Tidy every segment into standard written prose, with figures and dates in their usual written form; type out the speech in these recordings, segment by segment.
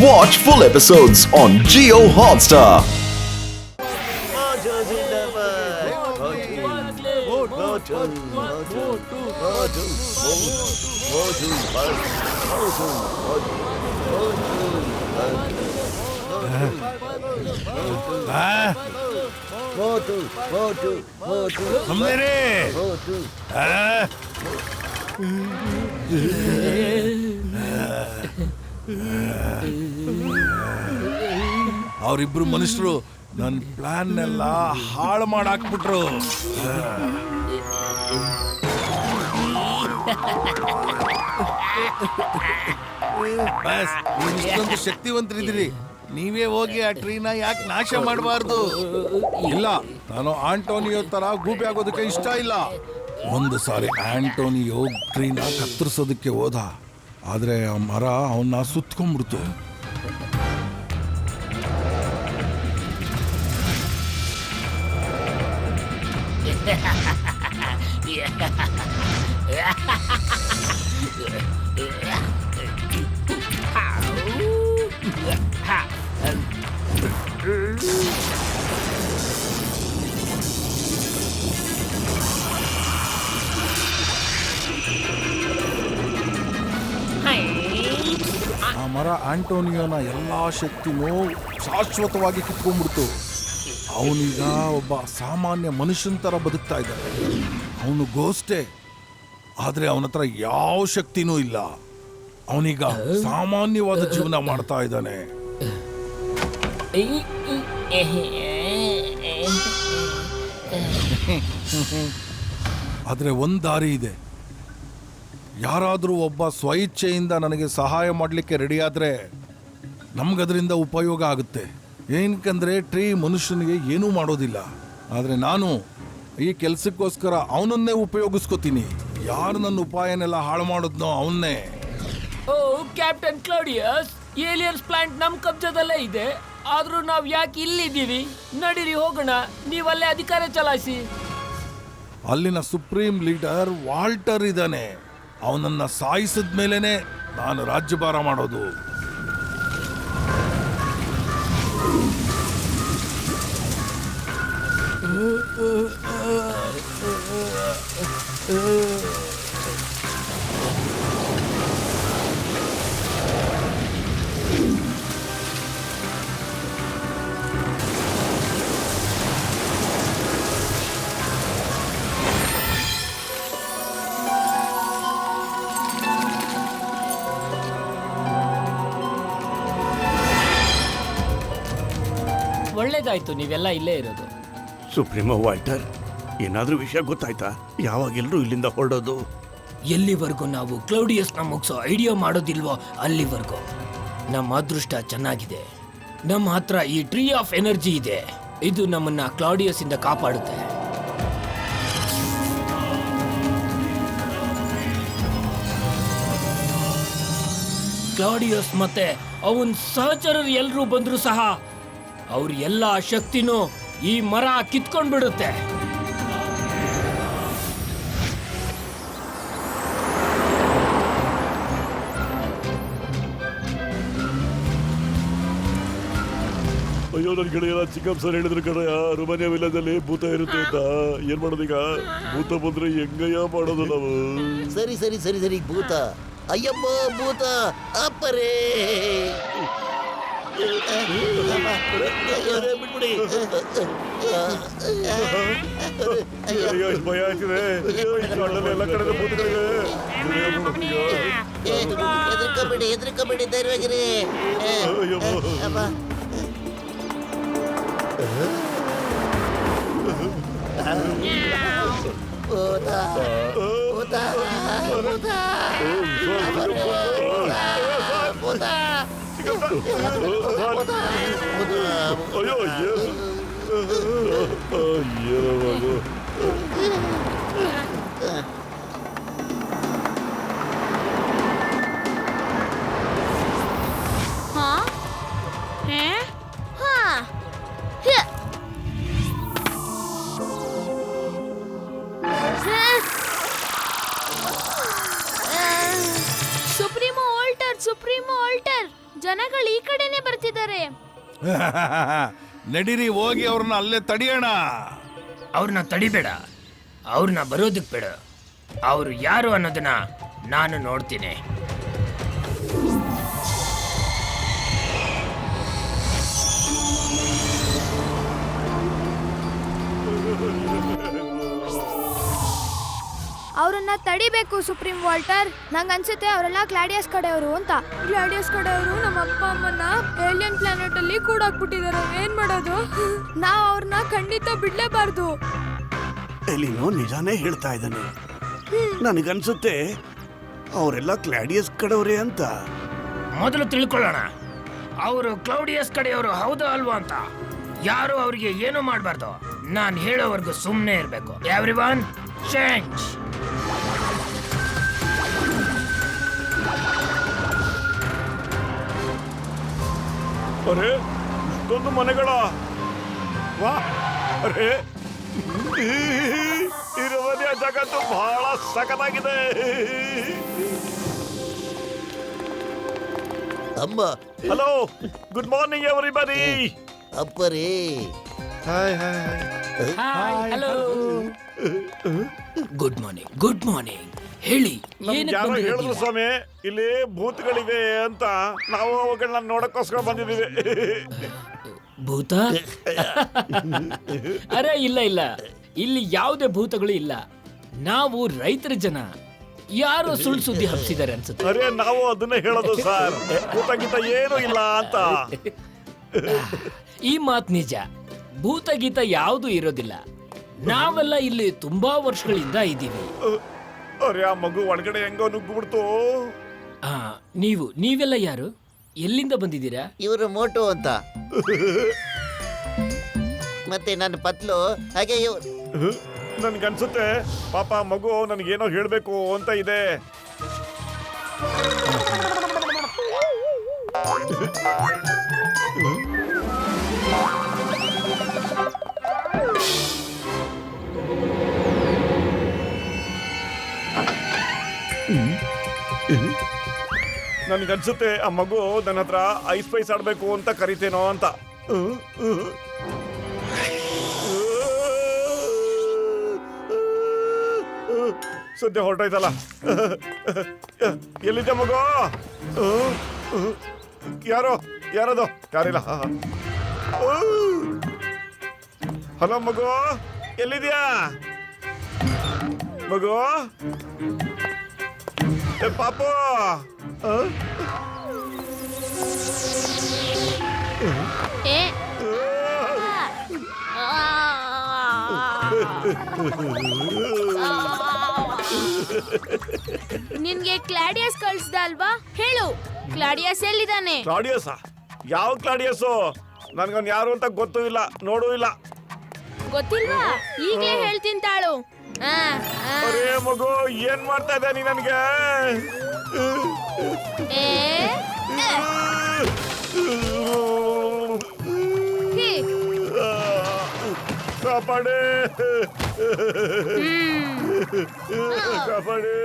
Watch full episodes on Jio Hotstar. ಅವರಿಬ್ರು ಮನುಷ್ಯರು ನನ್ನ ಪ್ಲಾನ್ ಎಲ್ಲ ಹಾಳು ಮಾಡಾಕ್ಬಿಟ್ರು. ಬಸ್ ಇಷ್ಟೊಂದು ಶಕ್ತಿವಂತರಿದ್ದೀರಿ, ನೀವೇ ಹೋಗಿ ಆ ಟ್ರೀನ ಯಾಕೆ ನಾಶ ಮಾಡಬಾರ್ದು? ಇಲ್ಲ, ನಾನು ಆಂಟೋನಿಯೋ ತರ ಗೂಬೆ ಆಗೋದಕ್ಕೆ ಇಷ್ಟ ಇಲ್ಲ. ಒಂದು ಸಾರಿ ಆಂಟೋನಿಯೋ ಟ್ರೀನ ಕತ್ತರಿಸೋದಕ್ಕೆ ಹೋದ, ಆದ್ರೆ ಆ ಮರ ಅವನ್ನ ಸುತ್ಕೊಂಡ್ಬಿಡ್ತು. ಆ ಮರ ಆಂಟೋನಿಯೋನ ಎಲ್ಲಾ ಶಕ್ತಿನೂ ಶಾಶ್ವತವಾಗಿ ಕಿತ್ಕೊಂಡ್ಬಿಡ್ತು. ಅವನೀಗ ಒಬ್ಬ ಸಾಮಾನ್ಯ ಮನುಷ್ಯನ ತರ ಬದುಕ್ತಾ ಇದ್ದಾನೆ. ಅವನು ಗೋಸ್ಟೆ, ಆದ್ರೆ ಅವನ ಹತ್ರ ಯಾವ ಶಕ್ತಿನೂ ಇಲ್ಲ. ಅವನೀಗ ಸಾಮಾನ್ಯವಾದ ಜೀವನ ಮಾಡ್ತಾ ಇದ್ದಾನೆ. ಆದ್ರೆ ಒಂದ್ ದಾರಿ ಇದೆ. ಯಾರಾದ್ರೂ ಒಬ್ಬ ಸ್ವಇಚ್ಛೆಯಿಂದ ನನಗೆ ಸಹಾಯ ಮಾಡಲಿಕ್ಕೆ ರೆಡಿ ಆದ್ರೆ ನಮ್ಗದ್ರಿಂದ ಉಪಯೋಗ ಆಗುತ್ತೆ. ಏನಕ್ಕಂದ್ರೆ ಟ್ರೀ ಮನುಷ್ಯನಿಗೆ ಏನೂ ಮಾಡೋದಿಲ್ಲ, ಆದ್ರೆ ನಾನು ಈ ಕೆಲ್ಸಕ್ಕೋಸ್ಕರ ಅವನನ್ನೇ ಉಪಯೋಗಿಸ್ಕೋತೀನಿ. ಯಾರು ನನ್ನ ಉಪಾಯನೆಲ್ಲ ಹಾಳು ಮಾಡೋದ್ನೋ ಅವನ್ನೇ. ಓ ಕ್ಯಾಪ್ಟನ್ ಕ್ಲೌಡಿಯಸ್, ಏಲಿಯನ್ಸ್ ಪ್ಲಾಂಟ್ ನಮ್ ಕಬ್ಜದಲ್ಲೇ ಇದೆ, ಆದ್ರೂ ನಾವ್ ಯಾಕೆ ಇಲ್ಲಿದ್ದೀವಿ? ನಡೀರಿ ಹೋಗೋಣ, ನೀವಲ್ಲೇ ಅಧಿಕಾರ ಚಲಾಯಿಸಿ. ಅಲ್ಲಿನ ಸುಪ್ರೀಂ ಲೀಡರ್ ವಾಲ್ಟರ್ ಇದ್ದಾನೆ. ಅವನನ್ನ ಸಾಯಿಸಿದ ಮೇಲೇನೆ ನಾನು ರಾಜ್ಯಭಾರ ಮಾಡೋದು. ಒಳ್ಳೇದಾಯ್ತು ನೀವೆಲ್ಲ ಇಲ್ಲೇ ಇರೋದು. ಸುಪ್ರೀಮೋ ವಾಲ್ಟರ್, ಏನಾದ್ರೂ ವಿಷಯ ಗೊತ್ತಾಯ್ತಾ? ಯಾವಾಗೆಲ್ಲರೂ ಇಲ್ಲಿಂದ ಹೊರಡೋದು? ಎಲ್ಲಿವರೆಗೂ ನಾವು ಕ್ಲೌಡಿಯಸ್ನ ಮುಗಿಸೋ ಐಡಿಯಾ ಮಾಡೋದಿಲ್ವೋ ಅಲ್ಲಿವರೆಗೂ. ನಮ್ಮ ಅದೃಷ್ಟ ಚೆನ್ನಾಗಿದೆ, ನಮ್ಮ ಹತ್ರ ಈ ಟ್ರೀ ಆಫ್ ಎನರ್ಜಿ ಇದೆ. ಇದು ನಮ್ಮನ್ನ ಕ್ಲೌಡಿಯಸ್ ಇಂದ ಕಾಪಾಡುತ್ತೆ. ಕ್ಲೌಡಿಯಸ್ ಮತ್ತೆ ಅವನ್ ಸಹಚರರು ಎಲ್ಲರೂ ಬಂದ್ರು ಸಹ ಅವ್ರ ಎಲ್ಲ ಶಕ್ತಿನೂ ಈ ಮರ ಕಿತ್ಕೊಂಡ್ಬಿಡುತ್ತೆ. ಅಯ್ಯೋ, ನನ್ನ ಕಡೆ ಎಲ್ಲ ಚಿಕ್ಕಪ್ಪ ಸರ್ ಹೇಳಿದ್ರು ಕಣ, ರುಮಾನಿಯಾ ವಿಲೇಜಲ್ಲಿ ಭೂತ ಇರುತ್ತೆ ಅಂತ. ಏನ್ ಮಾಡೋದೀಗ? ಭೂತ ಬಂದ್ರೆ ಹೆಂಗಯ್ಯ ಮಾಡೋದು ನಾವು? ಸರಿ ಸರಿ ಸರಿ ಸರಿ, ಭೂತ, ಅಯ್ಯಮ್ಮ ಭೂತ, ಅಪ್ಪರೇ ಬಿಟ್ಬಿಡಿ. ಭಯ ಆಗ್ತಿದೆ, ಎಲ್ಲ ಕಡೆ ಭೂತಗಳಿವೆ. ಎದ್ರಕಬೇಡಿ ಎದ್ರಕಬೇಡಿ, ಧೈರ್ಯವಾಗಿರಿ. ಭೂತ ಭೂತ ಭೂತ ಭೂತ. ಅಯ್ಯೋ ಏನೋ ಸುಪ್ರೀಮೋ ಆಲ್ಟರ್ ಸರ್, ಜನಗಳು ಈ ಕಡೆನೆ ಬರ್ತಿದ್ದಾರೆ. ನಡೀರಿ, ಹೋಗಿ ಅವ್ರನ್ನ ಅಲ್ಲೇ ತಡಿಯೋಣ. ಅವ್ರನ್ನ ತಡಿಬೇಡ, ಅವ್ರನ್ನ ಬರೋದಕ್ಕೆ ಬೇಡ. ಅವರು ಯಾರು ಅನ್ನೋದನ್ನ ನಾನು ನೋಡ್ತೀನಿ. ಅವ್ರನ್ನ ತಡಿಬೇಕು ಸುಪ್ರೀಂ ವಾಲ್ಟರ್. ನಂಗೆ ಅನ್ಸುತ್ತೆ ಅವರೆಲ್ಲ ಕ್ಲಾಡಿಯಸ್ ಕಡೆಯವರು ಅಂತ. ಕ್ಲಾಡಿಯಸ್ ಕಡೆಯವರು ನಮ್ಮ ಅಪ್ಪ ಅಮ್ಮನ್ನ ಏಲಿಯನ್ ಪ್ಲಾನೆಟ್ ಅಲ್ಲಿ ಕೂಡಾಕ್ಬಿಟ್ಟಿದ್ದಾರೆ. ಏನ್ ಮಾಡೋದು? ನಾವು ಅವ್ರನ್ನ ಖಂಡಿತ ಬಿಡ್ಲೇಬಾರ್ದು. ಎಲಿನೋ ನಿಜಾನೇ ಹೇಳ್ತಾ ಇದ್ದಾನೆ. ನನಗನ್ಸುತ್ತೆ ಅವರೆಲ್ಲ ಕ್ಲಾಡಿಯಸ್ ಕಡೆಯವರೇ ಅಂತ. ಮೊದಲು ತಿಳ್ಕೊಳ್ಳೋಣ, ಅವರು ಕ್ಲೌಡಿಯಸ್ ಕಡೆಯವರು ಹೌದಾ ಅಲ್ವಾ ಅಂತ. ಯಾರು ಅವರಿಗೆ ಏನು ಮಾಡಬಾರ್ದು. ನಾನು ಹೇಳೋವರೆಗೂ ಸುಮ್ಮನೆ ಇರಬೇಕು. Everyone change. ಅರೆ, ಇಷ್ಟೊಂದು ಮನೆಗಳ ವಾ! ಅರೆ, ಈ ರಮಣೀಯ ಜಗತ್ತು ಬಹಳ ಸಖತ್ತಾಗಿದೆ. ಅಮ್ಮ, ಹಲೋ, ಗುಡ್ ಮಾರ್ನಿಂಗ್ ಎವ್ರಿಬಡಿ. ಅಪ್ಪರೇ. Hello, good morning. Good morning. ಹೇಳಿ, ಏನಕ್ಕೆ ಯಾರೋ ಬಂದಿರೋದು ಹೇಳಿದ್ರು ನೀವು? ಸ್ವಾಮಿ, ಇಲ್ಲಿ ಭೂತಗಳಿವೆ ಅಂತ. ನಾವು ಅವುಗಳನ್ನ ನೋಡಕ್ಕೋಸ್ಕರ ಬಂದಿದ್ದೀವಿ. ಭೂತ? ಅರೆ ಇಲ್ಲ ಇಲ್ಲ, ಇಲ್ಲಿ ಯಾವುದೇ ಭೂತಗಳು ಇಲ್ಲ. ನಾವು ರೈತರ ಜನ. ಯಾರೋ ಸುಳ್ಳು ಸುದ್ದಿ ಹಬ್ಸಿದ್ದಾರೆ ಅನ್ಸುತ್ತೆ. ಅರೆ, ನಾವು ಅದನ್ನೇ ಹೇಳೋದು ಸರ್, ಭೂತ ಗೀತ ಏನೂ ಇಲ್ಲ ಅಂತ. ಈ ಮಾತು ನಿಜ. ಭೂತಗೀತ ಯಾವುದು ಇರೋದಿಲ್ಲ. ನಾವೆಲ್ಲ ಇಲ್ಲಿ ತುಂಬಾ ವರ್ಷಗಳಿಂದ ಇದ್ದೀವಿ. ಅರೆ, ಆ ಮಗು ಒಳಗಡೆ ಹೆಂಗೋ ನುಗ್ಗ್ಬಿಡ್ತು. ನೀವೆಲ್ಲ ಯಾರು? ಎಲ್ಲಿಂದ ಬಂದಿದ್ದೀರಾ? ಇವರು ಮೋಟು ಅಂತ. ಮತ್ತೆ ನನ್ನ ಪತ್ಲು ಹಾಗೆ ನನ್ಗನ್ಸುತ್ತೆ ಪಾಪ ಮಗು ನನಗೇನೋ ಹೇಳ್ಬೇಕು ಅಂತ ಇದೆ. ನನ್ಗನ್ಸುತ್ತೆ ಆ ಮಗು ನನ್ನ ಹತ್ರ ಐಸ್ ಪೈಸ್ ಆಡ್ಬೇಕು ಅಂತ ಕರಿತೇನೋ ಅಂತ. ಸದ್ಯ ಹೊರಟೋಯ್ತಲ್ಲ. ಎಲ್ಲಿದ್ದೆ ಮಗು? ಯಾರದು? ಯಾರಿಲ್ಲ. ಹಲೋ ಮಗು, ಎಲ್ಲಿದ್ಯಾ ಮಗು? ಪಾಪು, ನಿನ್ಗೆ ಕ್ಲಾಡಿಯಸ್ ಕಳ್ಸ್ದ ಅಲ್ವಾ? ಹೇಳು, ಕ್ಲಾಡಿಯಸ್ ಎಲ್ಲಿದ್ದಾನೆ? ಕ್ಲಾಡಿಯಸ್? ಯಾವ ಕ್ಲಾಡಿಯಸ್ಸು? ನನ್ಗವ್ನು ಯಾರು ಅಂತ ಗೊತ್ತೂ ಇಲ್ಲ, ನೋಡೂ ಇಲ್ಲ. ಗೊತ್ತಿಲ್ವಾ? ಈಗಲೇ ಹೇಳ್ತೀನಿ ತಾಳು. ಅರೇ ಮಗು, ಏನ್ ಮಾಡ್ತಾ ಇದ್ದ ನೀ ನನ್ಗೆ? ಕಾಪಾಡೆ, ಕಾಪಾಡೆ.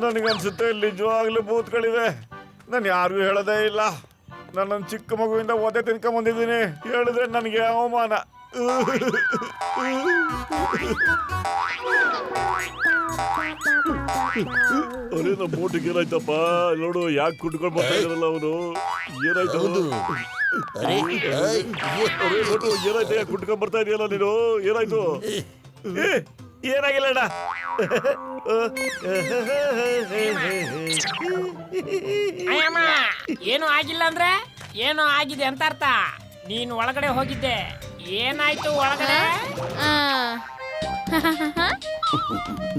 ನನಗನ್ಸುತ್ತೆ ನಿಜವಾಗ್ಲೂ ಭೂತಗಳಿವೆ. ನಾನು ಯಾರಿಗೂ ಹೇಳೋದೇ ಇಲ್ಲ. ನನ್ನ ಚಿಕ್ಕ ಮಗುವಿಂದ ಒದೆ ತಿನ್ಕೊಂಬಂದಿದ್ದೀನಿ. ಹೇಳಿದ್ರೆ ನನಗೆ ಅವಮಾನ. ಅರೆ, ನಮ್ಮ ಬೋಟಿಗೆ ಏನಾಯ್ತಪ್ಪ? ನೋಡು, ಯಾಕೆ ಕುಟ್ಕೊಂಡು ಬರ್ತಾ ಇದ್ರಲ್ಲ ಅವನು. ಏನಾಯ್ತು? ನೋಡು, ಏನಾಯ್ತು? ಯಾಕೆ ಕುಟ್ಕೊಂಡ್ ಬರ್ತಾ ಇದೆಯಲ್ಲ ನೀನು? ಏನಾಯ್ತು? ಏನಾಗಿಲ್ಲ ಅಣ್ಣ. ಏನು ಆಗಿಲ್ಲ ಅಂದ್ರೆ ಏನೋ ಆಗಿದೆ ಅಂತ ಅರ್ಥ. ನೀನು ಒಳಗಡೆ ಹೋಗಿದ್ದೆ, ಏನಾಯ್ತು ಒಳಗಡೆ?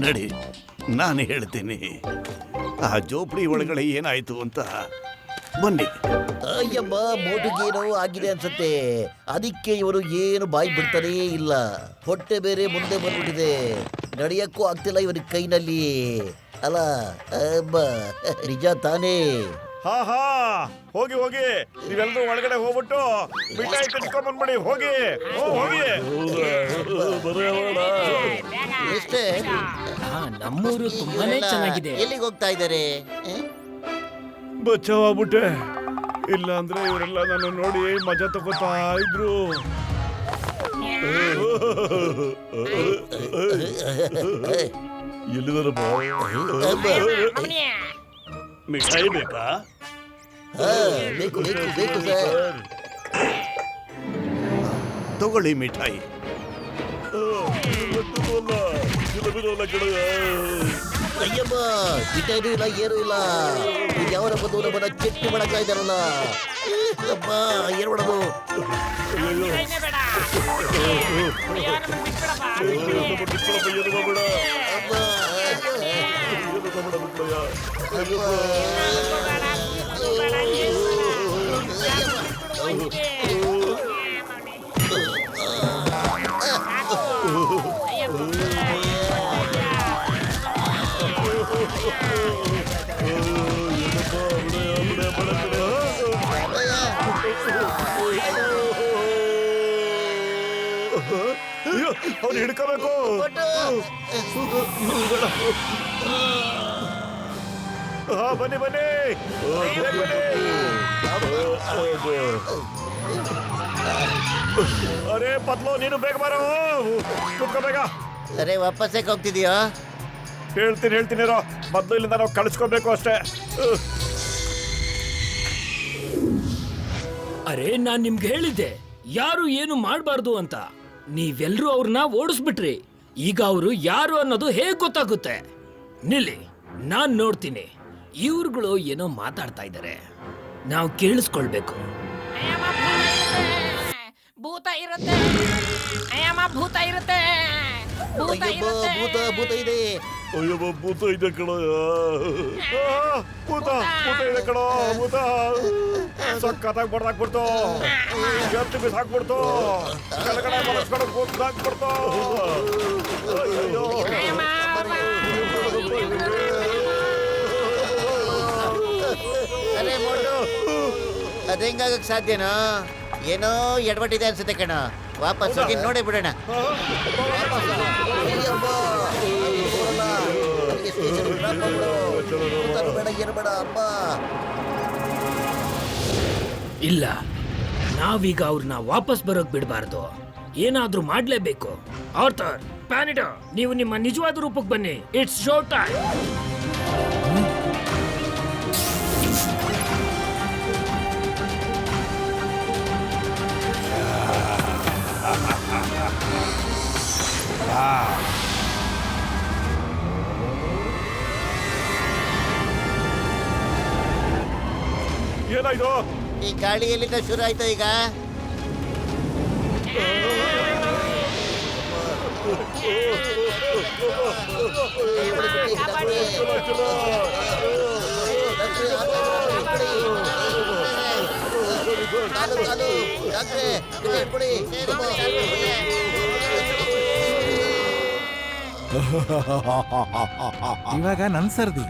ನಡಿ, ನಾನು ಹೇಳ್ತೀನಿ ಆ ಜೋಪಡಿ ಒಳಗಡೆ ಏನಾಯ್ತು ಅಂತ. ಬನ್ನಿ. ಅಯ್ಯಮ್ಮ, ಮೋಟುಗೆ ಏನೋ ಆಗಿದೆ ಅನ್ಸುತ್ತೆ. ಅದಕ್ಕೆ ಇವರು ಏನು ಬಾಯಿ ಬಿಡ್ತಾನೇ ಇಲ್ಲ. ಹೊಟ್ಟೆ ಬೇರೆ ಮುಂದೆ ಬಂದ್ಬಿಟ್ಟಿದೆ. ನಡೆಯಕ್ಕೂ ಆಗ್ತಿಲ್ಲ ಇವನ ಕೈನಲ್ಲಿ. ಅಲ್ಲ ಅಬ್ಬ, ನಿಜ ತಾನೇ? ಹಾ ಹಾ, ಹೋಗಿ ಹೋಗಿ, ನೀವೆಲ್ಲರೂ ಒಳಗಡೆ ಹೋಗ್ಬಿಟ್ಟು ಮಿಠಾಯಿ ತಿನ್ಕೊಂಡ್ ಬಂದ್ಬಿಡಿ. ಹೋಗಿ ಹೋಗಿ. ಎಷ್ಟೇ ನಮ್ಮೂರು ತುಂಬಾನೇ ಚೆನ್ನಾಗಿದೆ. ಎಲ್ಲಿಗೆ ಹೋಗ್ತಾ ಇದ್ದಾರೆ? ಬಚಾವಾಗ್ಬಿಟ್ಟೆ. ಇಲ್ಲ ಅಂದ್ರೆ ಇವರೆಲ್ಲ ನನ್ನ ನೋಡಿ ಮಜಾ ತಗೋತಾ ಇದ್ರು. ಎಲ್ಲಿದಾರಪ್ಪ? ಮಿಠಾಯಿ ಬೇಕಾ? ಬೇಕು ಬೇಕು ಬೇಕು ಸರ್. ತಗೊಳ್ಳಿ ಮಿಠಾಯಿ. ಅಯ್ಯಮ್ಮ, ಮಿಠಾಯಿನೂ ಇಲ್ಲ, ಏನೂ ಇಲ್ಲ. ಯಾವರ ಬಂದು ನಮ್ಮನ್ನ ಚೆಟ್ಟಿ ಮಾಡಕ್ತಾ ಇದ್ದಾರಲ್ಲ. ಅಮ್ಮ, ಏನು ಮಾಡೋದು? ಅವ್ನು ಹಿಡ್ಕೋಬೇಕು. ಹಾ, ಬನ್ನಿ ಬನ್ನಿ. ಅರೆ ಪತ್ಲು, ನೀನು ಬೇಗ ಬರೋ, ಕುತ್ಕೋ ಬೇಗ. ಅರೆ ವಾಪಸ್ಸೇ ಹೋಗ್ತಿದೀಯಾ? ಹೇಳ್ತೀನಿ ರೋ, ಮೊದಲು ಇಲ್ಲಿಂದ ನಾವು ಕಳಿಸ್ಕೋಬೇಕು ಅಷ್ಟೇ. ಅರೆ ನಾನ್ ನಿಮ್ಗೆ ಹೇಳಿದ್ದೆ ಯಾರು ಏನು ಮಾಡಬಾರ್ದು ಅಂತ. ನೀವೆಲ್ಲರೂ ಅವ್ರನ್ನ ಓಡಿಸ್ಬಿಟ್ರಿ. ಈಗ ಅವರು ಯಾರು ಅನ್ನೋದು ಹೇಗ್ ಗೊತ್ತಾಗುತ್ತೆ? ನಿಲ್ಲಿ, ನಾನ್ ನೋಡ್ತೀನಿ. ಇವ್ರುಗಳು ಏನೋ ಮಾತಾಡ್ತಾ ಇದ್ದಾರೆ, ನಾವು ಕೇಳಿಸ್ಕೊಳ್ಬೇಕು. ಭೂತ ಇರುತ್ತೆ, ಅಯ್ಯಮ್ಮ ಭೂತ ಇರುತ್ತೆ, ಭೂತ ಅಯ್ಯಮ್ಮ, ಇರುತ್ತೆ. ಭೂತ ಇದೆ. ಅಯ್ಯಮ್ಮ, ಭೂತ ಇದೆ ಕಣ. ಭೂತ ಇದೆ ಕಣ. ಭೂತ ಸಕ್ಕತ್ತಾಗಿ ಬಡ್ದಾಕ್ಬಿಡ್ತು, ಎತ್ತು ಬಿಸಾಕ್ಬಿಡ್ತು, ಕೆಳಗಡೆ ಮಲಸ್ಕೊಂಡು ಕೂತ್ಹಾಕ್ಬಿಡ್ತು. ಅಯ್ಯೋ, ಅರೆ ಮೋಟು, ಅದ್ ಹೆಂಗಾಗಕ್ ಸಾಧ್ಯನೋ? ಏನೋ ಎಡವಟ್ಟಿದೆ ಅನ್ಸುತ್ತೆ ಕಣ. ವಾಪಸ್ ಹೋಗಿ ನೋಡಿ ಬಿಡೋಣ. ಇಲ್ಲ, ನಾವೀಗ ಅವ್ರನ್ನ ವಾಪಸ್ ಬರೋಕ್ ಬಿಡಬಾರ್ದು. ಏನಾದ್ರೂ ಮಾಡ್ಲೇಬೇಕು. ಆರ್ಥರ್, ಪ್ಯಾನಿಟೋ, ನೀವು ನಿಮ್ಮ ನಿಜವಾದ ರೂಪಕ್ಕೆ ಬನ್ನಿ. It's show time. ಏನಾಯ್ತು? ಈ ಗಾಳಿ ಎಲ್ಲಿಂದ ಶುರು ಆಯ್ತು ಈಗ? ಇವಾಗ ನನ್ ಸರ್ದಿ.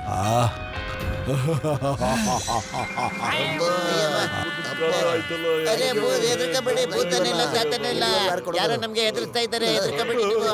ಅರೆ ಹೆದರ್ಕಬೇಡಿ, ಭೂತನಿಲ್ಲ ಸಾತನಿಲ್ಲ. ಯಾರೋ ನಮ್ಗೆ ಹೆದರ್ಸ್ತಾ ಇದ್ದಾರೆ, ಹೆದರ್ಕಬೇಡಿ ನೀವು.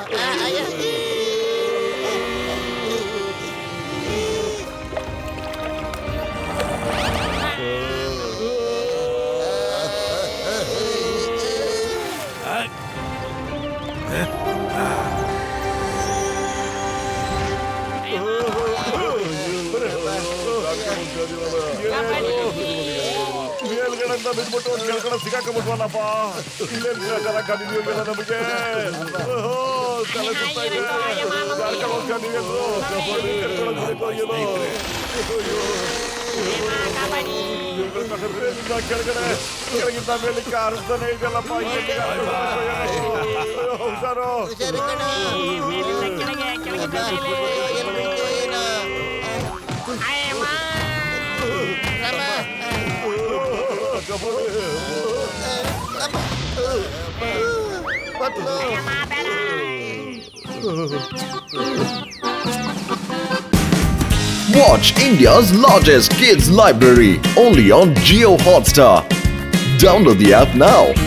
ಮೇಲ್ಗಡೆಯಿಂದ ಬಿದ್ಬಿಟ್ಟು ಕೆಳಗಡೆ ಸಿಗಾಕೊಂಡ್ಬಿಟ್ವಲ್ಲಪ್ಪ. ಇಲ್ಲೇನ್ ಕದಿದೀವಲ್ಲ ನಮಗೆ. ತಲೆ ಸುತ್ತಾ ಇದೆ. ಕರ್ಕೊಂಡು ಹೋಗ್ಕೊಂಡಿವಿ ಅಂದ್ರು. ಕೆಳಗಡೆ ಕೆಳಗಿಂದ ಮೇಲೆ ಕಾರಿಸ್ತಾನೆ ಇದೆಲ್ಲಪ್ಪ. ಹುಷಾರು. Watch India's largest kids library only on Geo Hotstar. Download the app now.